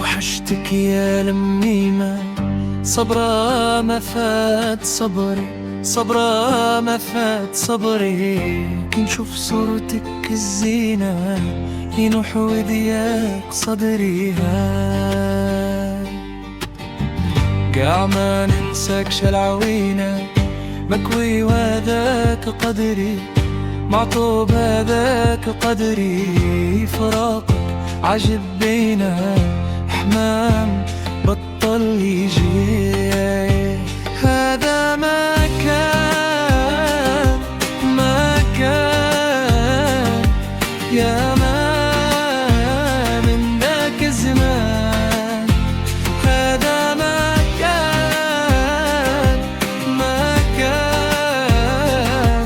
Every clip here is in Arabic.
توحشتك يا لميمة، صبرا ما فات صبري، صبرا ما فات صبري. كي نشوف صورتك الزينة ينوح ودياك صدري. هاي قاع ما ننساكش العوينة، مكوي وهذاك قدري، معطوب هذاك قدري. فراقك عجب بينا حمام بطل يجي. هذا ما كان، ما كان يا ما من ذاك الزمان. هذا ما كان، ما كان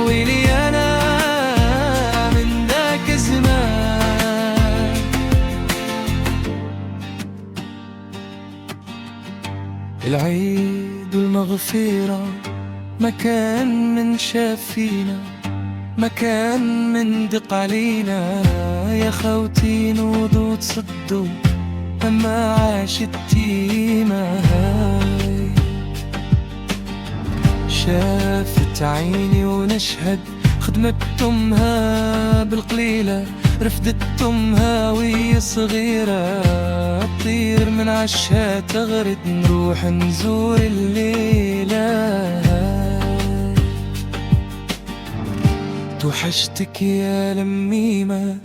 ويلي أنا من ذاك الزمان. العيد والمغفرة ما كان من شاف فينا، ما كان من دق علينا. يا خوتي نوضوا تصدوا لما عاشت تيمة. هاي شافت عيني ونشهد خدمت أمها بالقليلة، رفدت أمها وهي صغيرة. تطير من عشها تغرد نروح نزور الليلة. توحشتك يا لميمة،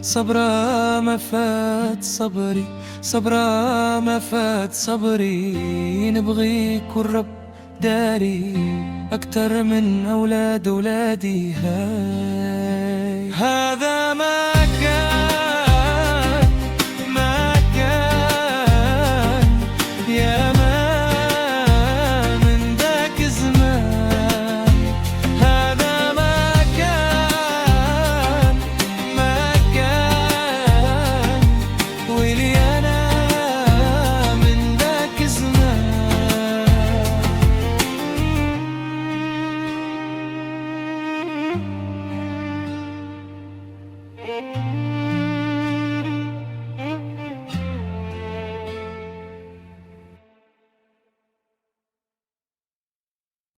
صبرا ما فات صبري، صبرا ما فات صبري. نبغيك والرب داري أكتر من أولاد أولادي. هاي هذا